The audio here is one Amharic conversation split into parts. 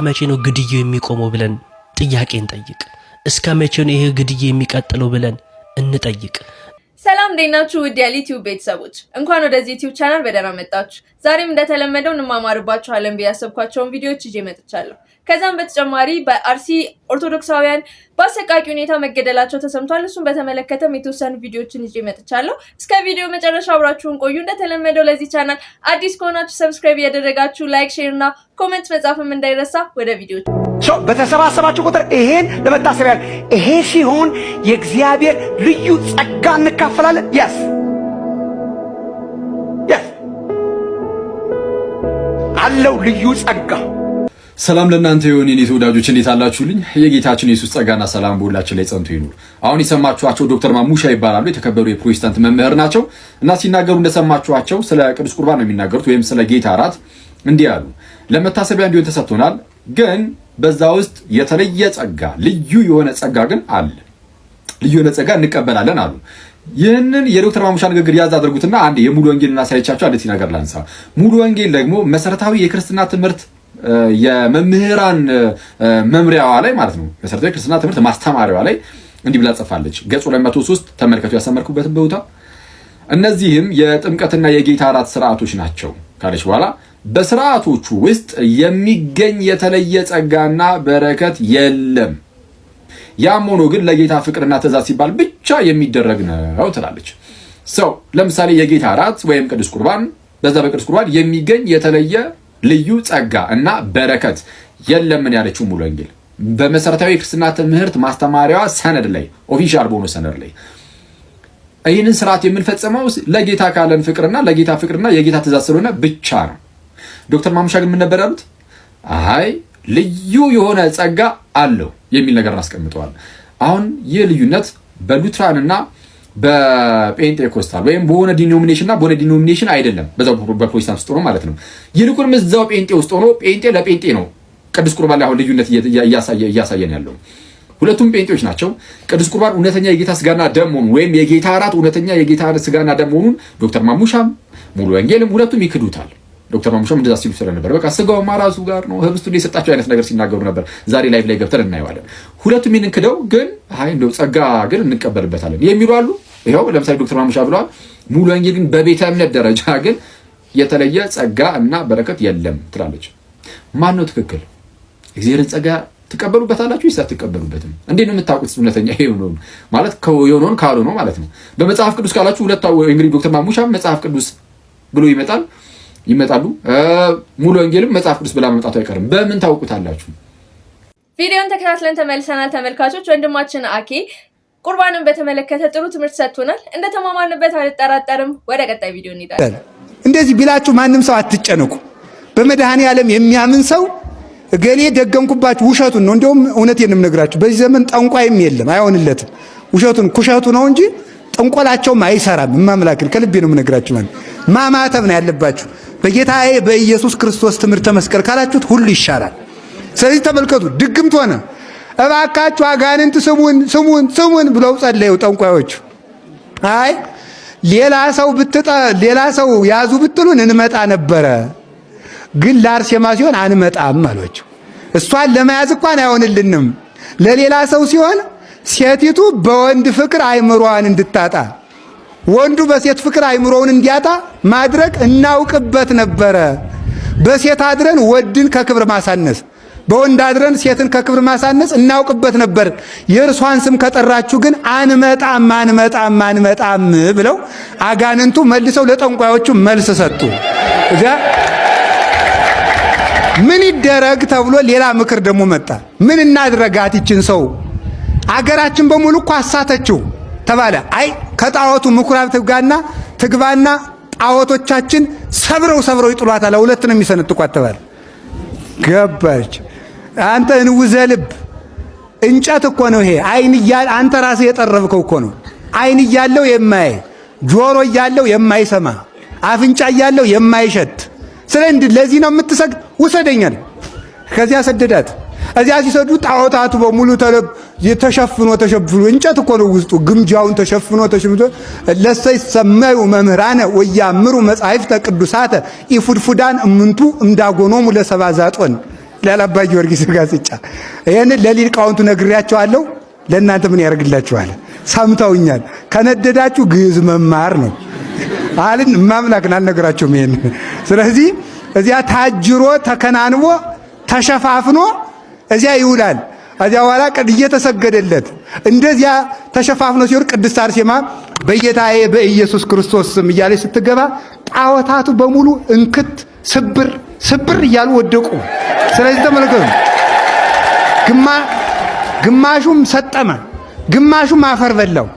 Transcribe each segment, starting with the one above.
መቼ ነው ግድያው የሚቆመው ብለን ጥያቄ እንጠይቅ። እስከ መቼ ነው ይሄ ግድያ የሚቀጥለው ብለን እንጠይቅ። ሰላም እንዴት ናችሁ? ውድ የዩቲዩብ ቤተሰቦች እንኳን ወደዚህ ዩቲዩብ ቻናል በደህና መጣችሁ። ዛሬም እንደተለመደው እንማማርባችኋለን ብዬ ያሰብኳቸውን ቪዲዮዎች ይዤ መጥቻለሁ። ከዛም በተጨማሪ በአርሲ ኦርቶዶክሳውያን በአሰቃቂ ሁኔታ መገደላቸው ተሰምቷል። እሱን በተመለከተም የተወሰኑ ቪዲዮዎችን ይዤ መጥቻለሁ። እስከ ቪዲዮ መጨረሻ አብራችሁን ቆዩ። እንደተለመደው ለዚህ ቻናል አዲስ ከሆናችሁ ሰብስክራይብ እያደረጋችሁ ላይክ፣ ሼር እና ኮሜንት መጻፍም እንዳይረሳ። ወደ ቪዲዮ በተሰባሰባችሁ ቁጥር ይሄን ለመታሰቢያ ይሄ ሲሆን የእግዚአብሔር ልዩ ጸጋ እንካፈላለን። yes አለው ልዩ ጸጋ። ሰላም ለእናንተ ይሁን የኔ ተወዳጆች፣ እንዴት አላችሁልኝ? የጌታችን ኢየሱስ ጸጋና ሰላም በሁላችን ላይ ጸንቶ ይኑር። አሁን የሰማችኋቸው ዶክተር ማሙሻ ይባላሉ። የተከበሩ የፕሮቴስታንት መምህር ናቸው እና ሲናገሩ እንደሰማችኋቸው ስለ ቅዱስ ቁርባን ነው የሚናገሩት፣ ወይም ስለ ጌታ እራት እንዲህ አሉ። ለመታሰቢያ እንዲሆን ተሰጥቶናል፣ ግን በዛ ውስጥ የተለየ ጸጋ፣ ልዩ የሆነ ጸጋ ግን አለ። ልዩ የሆነ ጸጋ እንቀበላለን አሉ። ይህንን የዶክተር ማሙሻ ንግግር ያዝ አድርጉትና አንድ የሙሉ ወንጌልና ሳይቻቸው አንድ ነገር ላንሳ። ሙሉ ወንጌል ደግሞ መሰረታዊ የክርስትና ትምህርት የመምህራን መምሪያዋ ላይ ማለት ነው፣ መሰረታዊ ክርስትና ትምህርት ማስተማሪያዋ ላይ እንዲህ ብላ ጽፋለች። ገጽ 203 ተመልከቱ፣ ያሰመርኩበትን ቦታ። እነዚህም የጥምቀትና የጌታ እራት ስርዓቶች ናቸው ካለች በኋላ በስርዓቶቹ ውስጥ የሚገኝ የተለየ ጸጋና በረከት የለም። ያም ሆኖ ግን ለጌታ ፍቅርና ትእዛዝ ሲባል ብቻ የሚደረግ ነው ትላለች። ሰው ለምሳሌ የጌታ እራት ወይም ቅዱስ ቁርባን፣ በዛ በቅዱስ ቁርባን የሚገኝ የተለየ ልዩ ጸጋ እና በረከት የለምን ያለችው ሙሉ ወንጌል በመሰረታዊ ክርስትና ትምህርት ማስተማሪያዋ ሰነድ ላይ ኦፊሻል በሆነ ሰነድ ላይ ይህንን ስርዓት የምንፈጽመው ለጌታ ካለን ፍቅርና ለጌታ ፍቅርና የጌታ ትእዛዝ ስለሆነ ብቻ ነው። ዶክተር ማሙሻ ግን ምን ነበር ያሉት? አይ ልዩ የሆነ ጸጋ አለው የሚል ነገር አስቀምጠዋል። አሁን ይህ ልዩነት በሉትራንና በጴንጤኮስታል ወይም በሆነ ዲኖሚኔሽንና በሆነ ዲኖሚኔሽን አይደለም፣ በዛው በፕሮቴስታንት ውስጥ ሆኖ ማለት ነው። ይልቁንም እዛው ጴንጤ ውስጥ ሆኖ ጴንጤ ለጴንጤ ነው ቅዱስ ቁርባን ላይ አሁን ልዩነት እያሳየን ያለው። ሁለቱም ጴንጤዎች ናቸው። ቅዱስ ቁርባን እውነተኛ የጌታ ስጋና ደም መሆኑን ወይም የጌታ እራት እውነተኛ የጌታ ስጋና ደም መሆኑን ዶክተር ማሙሻም ሙሉ ወንጌልም ሁለቱም ይክዱታል። ዶክተር ማሙሻም እንደዛ ሲሉ ስለነበር በቃ ስጋውማ ራሱ ጋር ነው ህብስቱን የሰጣቸው አይነት ነገር ሲናገሩ ነበር። ዛሬ ላይቭ ላይ ገብተን እናየዋለን። ሁለቱም ይህንን ክደው ግን አይ እንደው ጸጋ ግን እንቀበልበታለን የሚሉ አሉ። ይኸው ለምሳሌ ዶክተር ማሙሻ ብለዋል። ሙሉ ወንጌል ግን በቤተ እምነት ደረጃ ግን የተለየ ጸጋ እና በረከት የለም ትላለች። ማን ነው ትክክል? እግዚአብሔርን ጸጋ ትቀበሉበታላችሁ ወይስ አትቀበሉበትም? እንዴት ነው የምታውቁት እውነተኛ የሆነውን ማለት ከሆነውን ካልሆነው ማለት ነው? በመጽሐፍ ቅዱስ ካላችሁ እንግዲህ ዶክተር ማሙሻ መጽሐፍ ቅዱስ ብሎ ይመጣሉ። ሙሉ ወንጌልም መጽሐፍ ቅዱስ ብላ መምጣቱ አይቀርም። በምን ታውቁታላችሁ? ቪዲዮን ተከታትለን ተመልሰናል ተመልካቾች። ወንድማችን አኬ ቁርባንን በተመለከተ ጥሩ ትምህርት ሰጥቶናል። እንደተማማርንበት አልጠራጠርም። ወደ ቀጣይ ቪዲዮ እንሄዳለን። እንደዚህ ቢላችሁ ማንም ሰው አትጨነቁ። በመድኃኔዓለም የሚያምን ሰው እገሌ ደገምኩባችሁ ውሸቱን ነው። እንደውም እውነቴን ነው የምነግራችሁ፣ በዚህ ዘመን ጠንቋይም የለም፣ አይሆንለትም። ውሸቱን ኩሸቱ ነው እንጂ ጠንቆላቸውም አይሰራም። ማምላክን ከልቤ ነው የምነግራችሁ። ማለት ማማተብ ነው ያለባችሁ። በጌታዬ በኢየሱስ ክርስቶስ ትምህርተ መስቀል ካላችሁት ሁሉ ይሻላል። ስለዚህ ተመልከቱ፣ ድግምት ሆነ እባካችሁ አጋንንት ስሙን ብለው ጸለዩ ጠንቋዮቹ። አይ ሌላ ሰው ያዙ ብትሉን እንመጣ ነበረ፣ ግን ለአርሴማ ሲሆን አንመጣም አሏቸው። እሷን ለመያዝ እንኳን አይሆንልንም። ለሌላ ሰው ሲሆን ሴቲቱ በወንድ ፍቅር አይምሮዋን እንድታጣ፣ ወንዱ በሴት ፍቅር አይምሮውን እንዲያጣ ማድረግ እናውቅበት ነበረ። በሴት አድረን ወድን ከክብር ማሳነስ፣ በወንድ አድረን ሴትን ከክብር ማሳነስ እናውቅበት ነበር። የእርሷን ስም ከጠራችሁ ግን አንመጣም ብለው አጋንንቱ መልሰው ለጠንቋዮቹ መልስ ሰጡ። እዚያ ምን ይደረግ ተብሎ ሌላ ምክር ደግሞ መጣ። ምን እናድረጋት ይችን ሰው አገራችን በሙሉ እኮ አሳተችው ተባለ። አይ ከጣዖቱ ምኩራብ ትግባና ጣዖቶቻችን ሰብረው ይጥሏታል፣ ሁለት ነው የሚሰነጥቋት ተባለ። ገባች። አንተ እንውዘ ልብ እንጨት እኮ ነው ይሄ። አንተ ራስህ የጠረብከው እኮ ነው። አይን እያለው የማይ፣ ጆሮ እያለው የማይሰማ፣ አፍንጫ እያለው የማይሸት፣ ስለዚህ ለዚህ ነው የምትሰግድ። ውሰደኛል። ከዚያ ሰደዳት። እዚያ ሲሰዱ ጣዖታቱ በሙሉ ተሸፍኖ እንጨት እኮ ነው ውስጡ። ግምጃውን ተሸፍኖ ለሰይ ሰማዩ መምህራነ ወያምሩ መጻሕፍተ ቅዱሳተ ኢፉድፉዳን እምንቱ እንዳጎኖሙ ለሰባዛጦን ይላል አባ ጊዮርጊስ ጋስጫ። ይሄንን ለሊቃውንቱ ነግሬያቸዋለሁ። ለእናንተ ምን ያደርግላችኋል? ሰምተውኛል። ከነደዳችሁ ግዕዝ መማር ነው አልን ማምላክን አልነግራቸውም ይሄን። ስለዚህ እዚያ ታጅሮ ተከናንቦ ተሸፋፍኖ እዚያ ይውላል። እዚያ በኋላ እየተሰገደለት እንደዚያ ተሸፋፍኖ ሲሆን ቅድስት አርሴማ በጌታዬ በኢየሱስ ክርስቶስ ስም እያለች ስትገባ ጣዖታቱ በሙሉ እንክት ስብር ስብር እያሉ ወደቁ። ስለዚህ ተመልከቱ፣ ግማሹም ሰጠመ፣ ግማሹም አፈር በላው።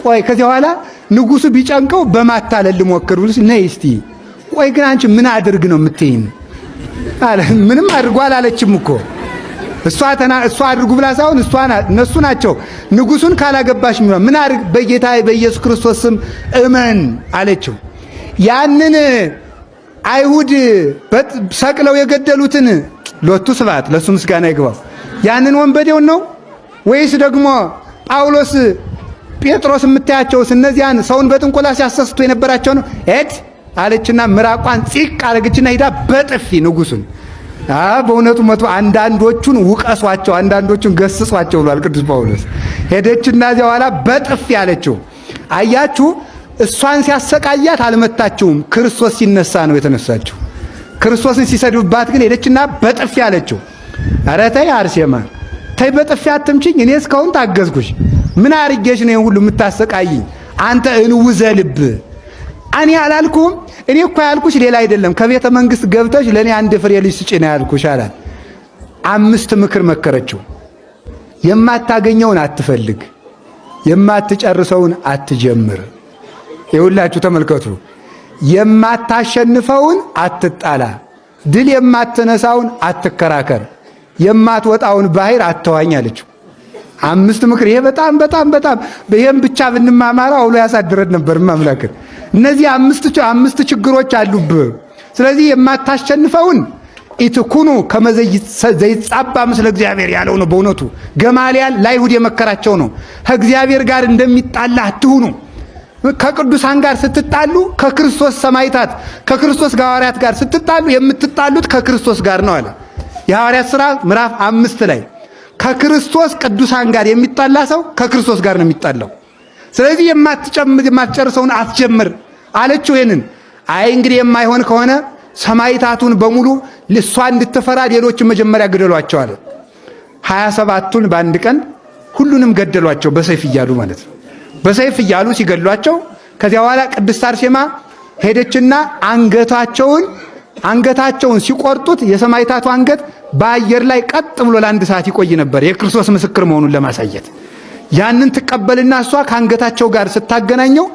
ቆይ ከዚያ በኋላ ንጉሱ ቢጨንቀው በማታለል ልሞክር ብሎ ነይ እስቲ ቆይ ግን አንቺ ምን አድርግ ነው የምትይኝ አለ። ምንም አድርጎ አላለችም እኮ እሷ አድርጉ ብላ ሳይሆን እነሱ ናቸው ንጉሱን ካላገባሽ ምን አድርግ በጌታዬ በኢየሱስ ክርስቶስ ስም እመን አለችው። ያንን አይሁድ ሰቅለው የገደሉትን ሎቱ ስብሐት ለሱ ምስጋና ይግባው ያንን ወንበዴውን ነው ወይስ ደግሞ ጳውሎስ ጴጥሮስ የምታያቸውስ እነዚያን ሰውን በጥንቆላ ሲያሰስቱ የነበራቸው ነው? ሄድ አለችና ምራቋን ፂቅ አረገችና ሄዳ በጥፊ ንጉሱን በእውነቱ መቶ አንዳንዶቹን ውቀሷቸው አንዳንዶቹን ገስጿቸው ብሏል ቅዱስ ጳውሎስ። ሄደችና እዚያ በኋላ በጥፊ አለችው። አያችሁ፣ እሷን ሲያሰቃያት አልመታችውም። ክርስቶስ ሲነሳ ነው የተነሳችው። ክርስቶስን ሲሰድብባት ግን ሄደችና በጥፊ አለችው። ኧረ ተይ አርሴማ ተይ፣ በጥፊ አትምችኝ። እኔ እስካሁን ታገዝኩሽ። ምን አርጌሽ ነው ሁሉ የምታሰቃይኝ? አንተ እንውዘ ልብ እኔ አላልኩም። እኔ እኮ ያልኩሽ ሌላ አይደለም። ከቤተ መንግስት ገብተሽ ለኔ አንድ ፍሬ ልጅ ስጪ ነው ያልኩሽ አላት። 5 ምክር መከረችው። የማታገኘውን አትፈልግ፣ የማትጨርሰውን አትጀምር። ይኸውላችሁ ተመልከቱ። የማታሸንፈውን አትጣላ፣ ድል የማትነሳውን አትከራከር፣ የማትወጣውን ባህር አትዋኝ አለችው። 5 ምክር። ይሄ በጣም በጣም በጣም ይሄን ብቻ ብንማማረው አውሎ ያሳድረን ነበር ማምላክን። እነዚህ 5 ችግሮች አሉብህ። ስለዚህ የማታሸንፈውን ኢትኩኑ ከመዘይጻባ ምስለ እግዚአብሔር ያለው ነው። በእውነቱ ገማልያል ለአይሁድ የመከራቸው ነው። ከእግዚአብሔር ጋር እንደሚጣላ አትሁኑ። ከቅዱሳን ጋር ስትጣሉ ከክርስቶስ ሰማዕታት ከክርስቶስ ሐዋርያት ጋር ስትጣሉ የምትጣሉት ከክርስቶስ ጋር ነው አለ የሐዋርያት ሥራ ምዕራፍ 5 ላይ። ከክርስቶስ ቅዱሳን ጋር የሚጣላ ሰው ከክርስቶስ ጋር ነው የሚጣላው። ስለዚህ የማትጨርሰውን አትጀምር አለችው። ይሄንን አይ እንግዲህ የማይሆን ከሆነ ሰማዕታቱን በሙሉ እሷ እንድትፈራ ሌሎችን መጀመሪያ ገደሏቸው አለ። 27ቱን በአንድ ቀን ሁሉንም ገደሏቸው፣ በሰይፍ እያሉ ማለት ነው። በሰይፍ እያሉ ሲገድሏቸው ከዚያ በኋላ ቅድስት አርሴማ ሄደችና አንገታቸውን ሲቆርጡት የሰማዕታቱ አንገት በአየር ላይ ቀጥ ብሎ ለአንድ ሰዓት ይቆይ ነበር፣ የክርስቶስ ምስክር መሆኑን ለማሳየት። ያንን ትቀበልና እሷ ከአንገታቸው ጋር ስታገናኘው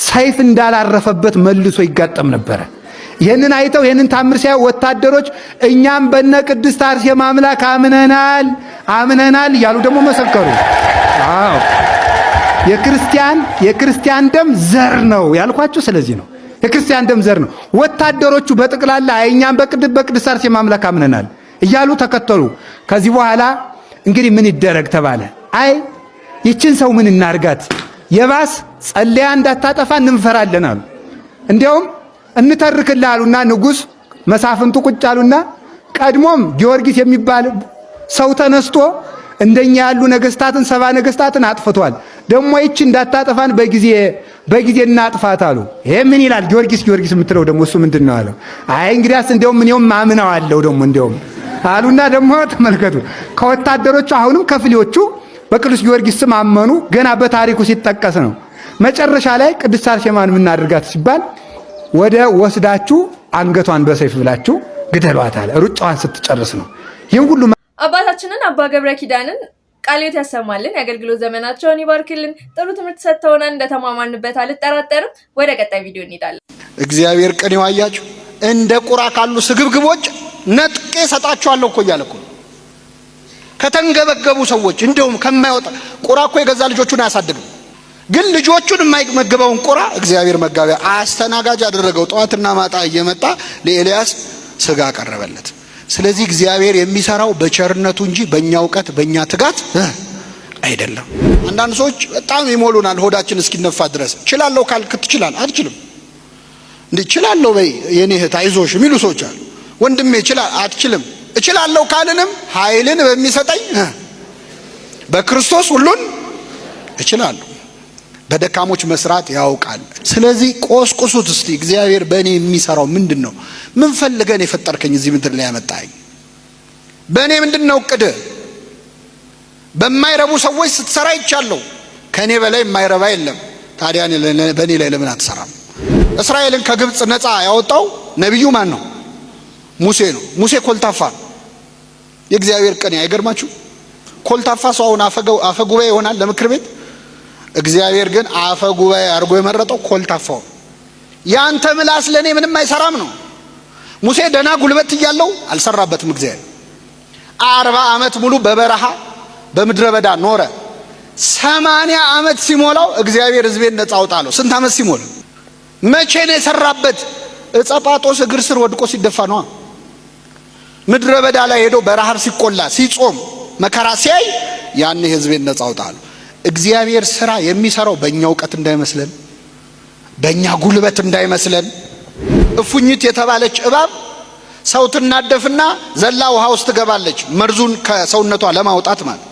ሰይፍ እንዳላረፈበት መልሶ ይጋጠም ነበረ። ይህንን አይተው ይህንን ታምር ሲያዩ ወታደሮች እኛም በነ ቅድስት አርሴማ አምላክ አምነናል እያሉ ደግሞ መሰከሩ። አዎ የክርስቲያን ደም ዘር ነው ያልኳችሁ ስለዚህ ነው። የክርስቲያን ደም ዘር ነው። ወታደሮቹ በጥቅላላ እኛም በቅድስት አርሴማ አምላክ አምነናል እያሉ ተከተሉ። ከዚህ በኋላ እንግዲህ ምን ይደረግ ተባለ። አይ ይችን ሰው ምን እናርጋት? የባስ ጸለያ እንዳታጠፋ እንፈራለን አሉ። እንዲያውም እንተርክልህ አሉና ንጉሥ መሳፍንቱ ቁጭ አሉና ቀድሞም ጊዮርጊስ የሚባል ሰው ተነስቶ እንደኛ ያሉ ነገስታትን 70 ነገስታትን አጥፍቷል። ደግሞ ይች እንዳታጠፋን በጊዜ እናጥፋት አሉ። ይሄ ምን ይላል? ጊዮርጊስ የምትለው ደግሞ እሱ ምንድነው አለው። አይ እንግዲያስ እንደውም እኔውም ማምነዋለሁ ደግሞ እንደውም አሉና ደግሞ ተመልከቱ፣ ከወታደሮቹ አሁንም ከፍሌዎቹ በቅዱስ ጊዮርጊስ ስም አመኑ። ገና በታሪኩ ሲጠቀስ ነው። መጨረሻ ላይ ቅድስት አርሴማን ምናድርጋት ሲባል ወደ ወስዳችሁ አንገቷን በሰይፍ ብላችሁ ግደሏት አለ። ሩጫዋን ስትጨርስ ነው። ይህን ሁሉ አባታችንን አባ ገብረ ኪዳንን ቃልዮት ያሰማልን፣ የአገልግሎት ዘመናቸውን ይባርክልን። ጥሩ ትምህርት ሰጥተውናል፣ እንደተማማንበት አልጠራጠርም። ወደ ቀጣይ ቪዲዮ እንሄዳለን። እግዚአብሔር ቀን ይዋያችሁ። እንደ ቁራ ካሉ ስግብግቦች ነጥቄ ሰጣችኋለሁ እኮ እያለ እኮ ከተንገበገቡ ሰዎች እንደውም ከማይወጣ ቁራ እኮ የገዛ ልጆቹን አያሳድግም። ግን ልጆቹን የማይመገበውን ቁራ እግዚአብሔር መጋቢያ አስተናጋጅ አደረገው። ጠዋትና ማታ እየመጣ ለኤልያስ ስጋ ቀረበለት። ስለዚህ እግዚአብሔር የሚሰራው በቸርነቱ እንጂ በእኛ እውቀት በእኛ ትጋት አይደለም። አንዳንድ ሰዎች በጣም ይሞሉናል ሆዳችን እስኪነፋ ድረስ። እችላለሁ ካልክ ትችላለህ። አትችልም እንዴ? እችላለሁ በይ የኔ እህት አይዞሽ የሚሉ ሰዎች አሉ። ወንድሜ ይችላል። አትችልም። እችላለሁ ካልንም ኃይልን በሚሰጠኝ በክርስቶስ ሁሉን እችላለሁ። በደካሞች መስራት ያውቃል። ስለዚህ ቆስቁሱት እስቲ። እግዚአብሔር በእኔ የሚሰራው ምንድነው? ምን ፈልገን የፈጠርከኝ እዚህ ምድር ላይ ያመጣኝ? በእኔ ምንድነው እቅድ? በማይረቡ ሰዎች ስትሰራ ይቻለሁ። ከኔ በላይ የማይረባ የለም። ታዲያ በእኔ ላይ ለምን አትሰራም? እስራኤልን ከግብፅ ነፃ ያወጣው ነቢዩ ማን ነው? ሙሴ ነው። ሙሴ ኮልታፋ የእግዚአብሔር ቀን አይገርማችሁ? ኮልታፋ ሰው አሁን አፈ ጉባኤ ይሆናል ለምክር ቤት። እግዚአብሔር ግን አፈ ጉባኤ አድርጎ የመረጠው ኮልታፋው። ያንተ ምላስ ለኔ ምንም አይሰራም ነው። ሙሴ ደና ጉልበት እያለው አልሰራበትም። እግዚአብሔር 40 ዓመት ሙሉ በበረሃ በምድረ በዳ ኖረ። 80 ዓመት ሲሞላው እግዚአብሔር ሕዝቤን ነፃ አውጣለሁ። ስንት ዓመት ሲሞላ? መቼ ነው የሰራበት? እጸጳጦስ እግር ስር ወድቆ ሲደፋ ነው። ምድረ በዳ ላይ ሄዶ በረሃብ ሲቆላ ሲጾም መከራ ሲያይ ያኔ ሕዝቤን ነፃ አውጣለሁ። እግዚአብሔር ስራ የሚሰራው በእኛ እውቀት እንዳይመስለን፣ በእኛ ጉልበት እንዳይመስለን። እፉኝት የተባለች እባብ ሰው ትናደፍና ዘላ ውሃ ውስጥ ትገባለች፣ መርዙን ከሰውነቷ ለማውጣት ማለት።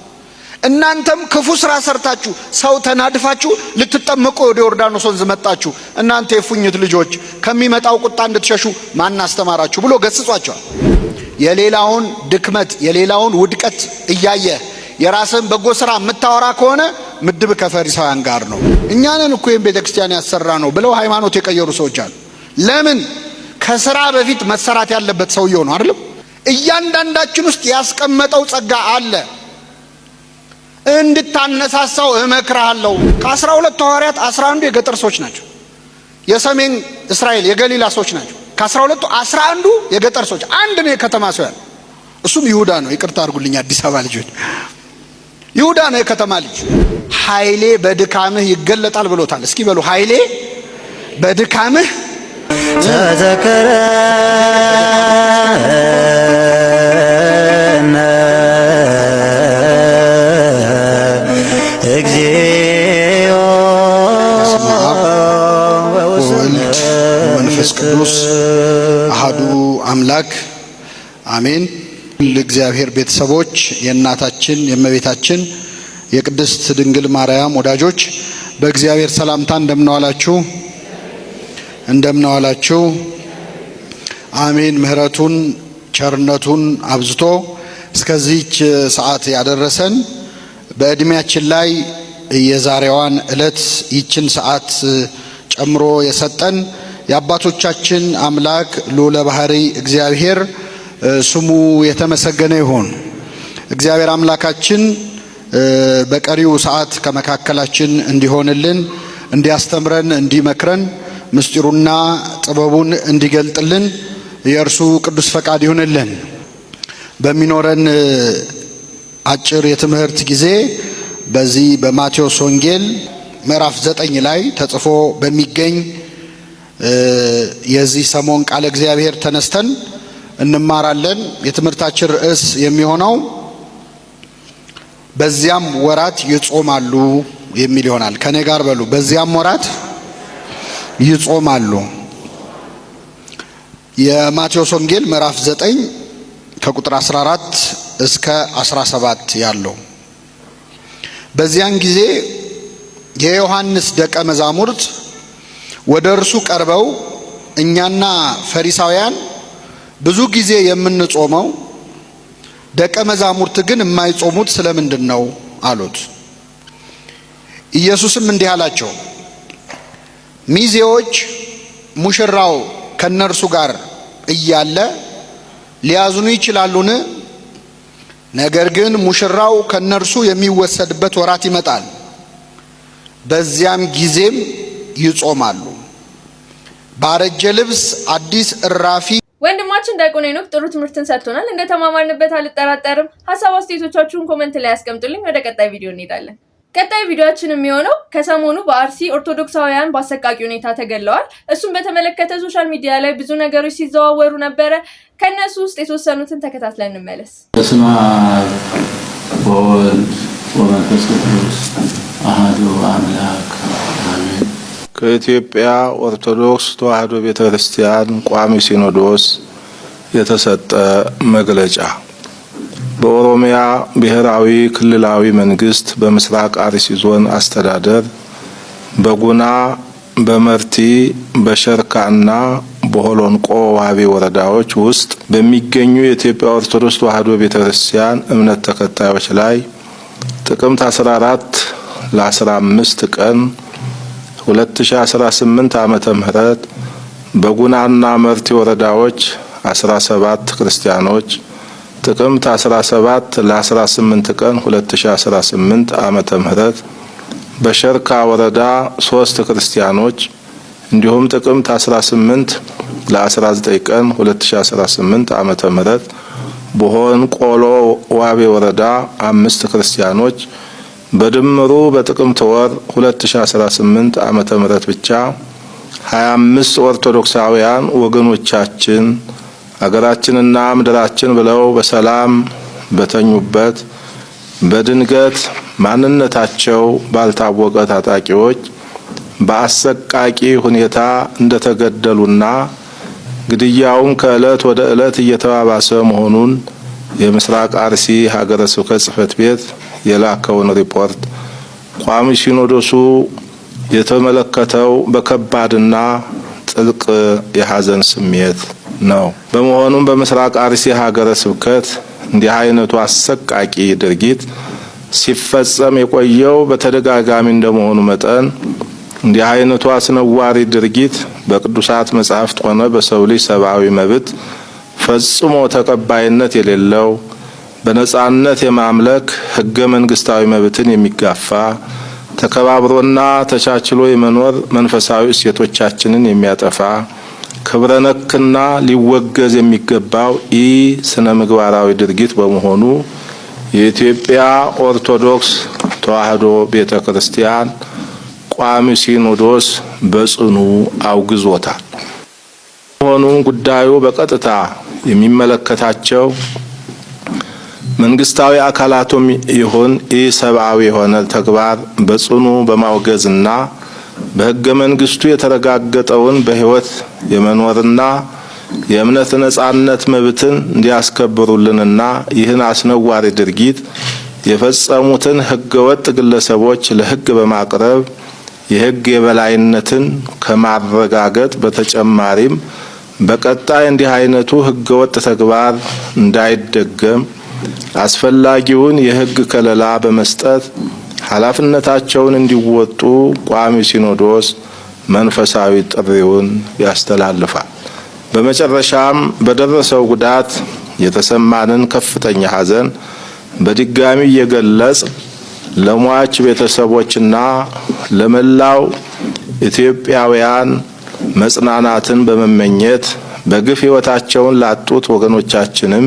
እናንተም ክፉ ስራ ሰርታችሁ ሰው ተናድፋችሁ ልትጠመቁ ወደ ዮርዳኖስ ወንዝ መጣችሁ። እናንተ የፉኝት ልጆች ከሚመጣው ቁጣ እንድትሸሹ ማን አስተማራችሁ ብሎ ገስጿቸዋል። የሌላውን ድክመት የሌላውን ውድቀት እያየ የራስን በጎ ስራ የምታወራ ከሆነ ምድብ ከፈሪሳውያን ጋር ነው። እኛንን እኮ ቤተክርስቲያን ያሰራ ነው ብለው ሃይማኖት የቀየሩ ሰዎች አሉ። ለምን? ከስራ በፊት መሰራት ያለበት ሰውየው ነው አይደል? እያንዳንዳችን ውስጥ ያስቀመጠው ጸጋ አለ። እንድታነሳሳው እመክራለሁ። ከ12 ሐዋርያት 11 የገጠር ሰዎች ናቸው። የሰሜን እስራኤል የገሊላ ሰዎች ናቸው። ከ12 11 የገጠር ሰዎች፣ አንድ ነው የከተማ ሰው ያለ። እሱም ይሁዳ ነው። ይቅርታ አድርጉልኝ አዲስ አበባ ልጆች፣ ይሁዳ ነው የከተማ ልጅ። ኃይሌ በድካምህ ይገለጣል ብሎታል። እስኪ በሉ ኃይሌ በድካምህ ተዘከረ እግዚኦ ወወልድ ወመንፈስ ቅዱስ አሐዱ አምላክ አሜን። ለእግዚአብሔር ቤተሰቦች፣ የእናታችን የእመቤታችን የቅድስት ድንግል ማርያም ወዳጆች በእግዚአብሔር ሰላምታ እንደምንዋላችሁ እንደምንዋላችሁ። አሜን። ምህረቱን ቸርነቱን አብዝቶ እስከዚህች ሰዓት ያደረሰን በእድሜያችን ላይ የዛሬዋን ዕለት ይችን ሰዓት ጨምሮ የሰጠን የአባቶቻችን አምላክ ልዑለ ባሕሪ እግዚአብሔር ስሙ የተመሰገነ ይሁን። እግዚአብሔር አምላካችን በቀሪው ሰዓት ከመካከላችን እንዲሆንልን፣ እንዲያስተምረን፣ እንዲመክረን፣ ምስጢሩና ጥበቡን እንዲገልጥልን የእርሱ ቅዱስ ፈቃድ ይሁንልን። በሚኖረን አጭር የትምህርት ጊዜ በዚህ በማቴዎስ ወንጌል ምዕራፍ 9 ላይ ተጽፎ በሚገኝ የዚህ ሰሞን ቃለ እግዚአብሔር ተነስተን እንማራለን። የትምህርታችን ርዕስ የሚሆነው በዚያም ወራት ይጾማሉ የሚል ይሆናል። ከኔ ጋር በሉ፣ በዚያም ወራት ይጾማሉ። የማቴዎስ ወንጌል ምዕራፍ 9 ከቁጥር 14 እስከ 17 ያለው። በዚያን ጊዜ የዮሐንስ ደቀ መዛሙርት ወደ እርሱ ቀርበው እኛና ፈሪሳውያን ብዙ ጊዜ የምንጾመው ደቀ መዛሙርት ግን የማይጾሙት ስለምንድን ነው አሉት። ኢየሱስም እንዲህ አላቸው፣ ሚዜዎች ሙሽራው ከነርሱ ጋር እያለ ሊያዝኑ ይችላሉን? ነገር ግን ሙሽራው ከነርሱ የሚወሰድበት ወራት ይመጣል፣ በዚያም ጊዜም ይጾማሉ። ባረጀ ልብስ አዲስ እራፊ። ወንድማችን ዲያቆን ሄኖክ ጥሩ ትምህርትን ሰጥቶናል። እንደተማማርንበት አልጠራጠርም። ሀሳብ አስተያየቶቻችሁን ኮሜንት ላይ ያስቀምጡልኝ። ወደ ቀጣይ ቪዲዮ እንሄዳለን። ቀጣይ ቪዲዮአችን የሚሆነው ከሰሞኑ በአርሲ ኦርቶዶክሳውያን በአሰቃቂ ሁኔታ ተገለዋል። እሱም በተመለከተ ሶሻል ሚዲያ ላይ ብዙ ነገሮች ሲዘዋወሩ ነበረ። ከነሱ ውስጥ የተወሰኑትን ተከታትለን እንመለስ። በስመ አብ ወወልድ ወመንፈስ ቅዱስ አሐዱ አምላክ አሜን። ከኢትዮጵያ ኦርቶዶክስ ተዋሕዶ ቤተክርስቲያን ቋሚ ሲኖዶስ የተሰጠ መግለጫ በኦሮሚያ ብሔራዊ ክልላዊ መንግስት በምስራቅ አርሲ ዞን አስተዳደር በጉና በመርቲ በሸርካና በሆሎንቆ ዋቢ ወረዳዎች ውስጥ በሚገኙ የኢትዮጵያ ኦርቶዶክስ ተዋሕዶ ቤተክርስቲያን እምነት ተከታዮች ላይ ጥቅምት 14 ለ15 ቀን 2018 ዓመተ ምህረት በጉናና መርቲ ወረዳዎች 17 ክርስቲያኖች ጥቅምት 17 ለ18 ቀን 2018 ዓመተ ምህረት በሸርካ ወረዳ 3 ክርስቲያኖች እንዲሁም ጥቅምት 18 ለ19 ቀን 2018 ዓመተ ምህረት በሆን ቆሎ ዋቤ ወረዳ 5 ክርስቲያኖች በድምሩ በጥቅምት ወር 2018 ዓመተ ምህረት ብቻ 25 ኦርቶዶክሳውያን ወገኖቻችን አገራችንና ምድራችን ብለው በሰላም በተኙበት በድንገት ማንነታቸው ባልታወቀ ታጣቂዎች በአሰቃቂ ሁኔታ እንደተገደሉና ግድያውም ከእለት ወደ እለት እየተባባሰ መሆኑን የምስራቅ አርሲ ሀገረ ስብከት ጽሕፈት ቤት የላከውን ሪፖርት ቋሚ ሲኖዶሱ የተመለከተው በከባድና ጥልቅ የሐዘን ስሜት ነው። በመሆኑም በምስራቅ አርሲ ሀገረ ስብከት እንዲህ አይነቱ አሰቃቂ ድርጊት ሲፈጸም የቆየው በተደጋጋሚ እንደመሆኑ መጠን እንዲህ አይነቱ አስነዋሪ ድርጊት በቅዱሳት መጻሕፍት ሆነ በሰው ልጅ ሰብአዊ መብት ፈጽሞ ተቀባይነት የሌለው በነጻነት የማምለክ ህገ መንግስታዊ መብትን የሚጋፋ ተከባብሮና ተቻችሎ የመኖር መንፈሳዊ እሴቶቻችንን የሚያጠፋ ክብረ ነክና ሊወገዝ የሚገባው ስነ ምግባራዊ ድርጊት በመሆኑ የኢትዮጵያ ኦርቶዶክስ ተዋሕዶ ቤተክርስቲያን ቋሚ ሲኖዶስ በጽኑ አውግዞታል። ሆኖም ጉዳዩ በቀጥታ የሚመለከታቸው መንግስታዊ አካላቱም ይሁን ሰብአዊ የሆነ ተግባር በጽኑ በማውገዝና በህገ መንግስቱ የተረጋገጠውን በህይወት የመኖርና የእምነት ነጻነት መብትን እንዲያስከብሩልንና ይህን አስነዋሪ ድርጊት የፈጸሙትን ህገወጥ ግለሰቦች ለህግ በማቅረብ የህግ የበላይነትን ከማረጋገጥ በተጨማሪም በቀጣይ እንዲህ አይነቱ ህገወጥ ተግባር እንዳይደገም አስፈላጊውን የህግ ከለላ በመስጠት ኃላፊነታቸውን እንዲወጡ ቋሚ ሲኖዶስ መንፈሳዊ ጥሪውን ያስተላልፋል። በመጨረሻም በደረሰው ጉዳት የተሰማንን ከፍተኛ ሐዘን በድጋሚ እየገለጽ ለሟች ቤተሰቦችና ለመላው ኢትዮጵያውያን መጽናናትን በመመኘት በግፍ ህይወታቸውን ላጡት ወገኖቻችንም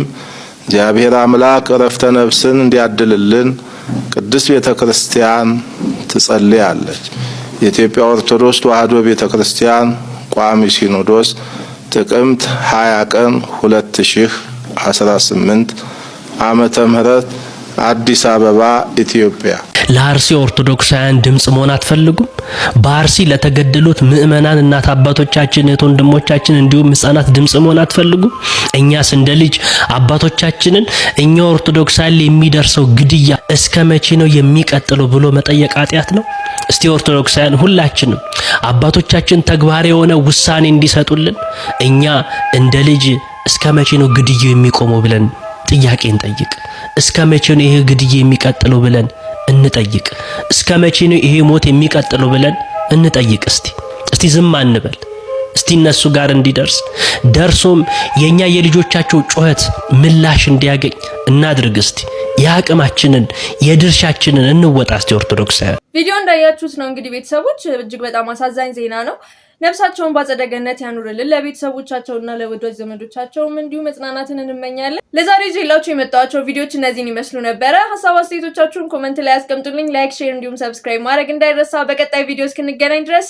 እግዚአብሔር አምላክ ዕረፍተ ነፍስን እንዲያድልልን ቅድስት ቤተክርስቲያን ትጸልያለች። የኢትዮጵያ ኦርቶዶክስ ተዋሕዶ ቤተክርስቲያን ቋሚ ሲኖዶስ ጥቅምት 20 ቀን 2018 ዓመተ ምህረት አዲስ አበባ ኢትዮጵያ። ለአርሲ ኦርቶዶክሳውያን ድምጽ መሆን አትፈልጉም? በአርሲ ለተገደሉት ምእመናን እናት አባቶቻችን እህት ወንድሞቻችን እንዲሁም ህፃናት ድምጽ መሆን አትፈልጉም? እኛስ እንደ ልጅ አባቶቻችንን እኛ ኦርቶዶክሳውያን የሚደርሰው ግድያ እስከ መቼ ነው የሚቀጥለው ብሎ መጠየቅ ኃጢአት ነው? እስቲ ኦርቶዶክሳውያን ሁላችንም አባቶቻችን ተግባር የሆነ ውሳኔ እንዲሰጡልን እኛ እንደ ልጅ እስከ መቼ ነው ግድያው የሚቆመው ብለን ጥያቄ እንጠይቅ። እስከ መቼ ነው ይሄ ግድያ የሚቀጥለው ብለን እንጠይቅ። እስከ መቼ ነው ይሄ ሞት የሚቀጥለው ብለን እንጠይቅ። እስቲ ዝም አንበል። እስቲ እነሱ ጋር እንዲደርስ ደርሶም የኛ የልጆቻቸው ጩኸት ምላሽ እንዲያገኝ እናድርግ። እስቲ የአቅማችንን የድርሻችንን እንወጣ። እስቲ ኦርቶዶክሳውያን ቪዲዮ እንዳያችሁት ነው እንግዲህ ቤተሰቦች እጅግ በጣም አሳዛኝ ዜና ነው። ነፍሳቸውን በአጸደ ገነት ያኑርልን። ለቤተሰቦቻቸውና ለወዳጅ ዘመዶቻቸውም እንዲሁ መጽናናትን እንመኛለን። ለዛሬ ይዤላችሁ የመጣኋቸው ቪዲዮዎች እነዚህን ይመስሉ ነበረ። ሀሳብ አስተያየቶቻችሁን ኮሜንት ላይ አስቀምጡልኝ። ላይክ፣ ሼር እንዲሁም ሰብስክራይብ ማድረግ እንዳይረሳ። በቀጣይ ቪዲዮ እስክንገናኝ ድረስ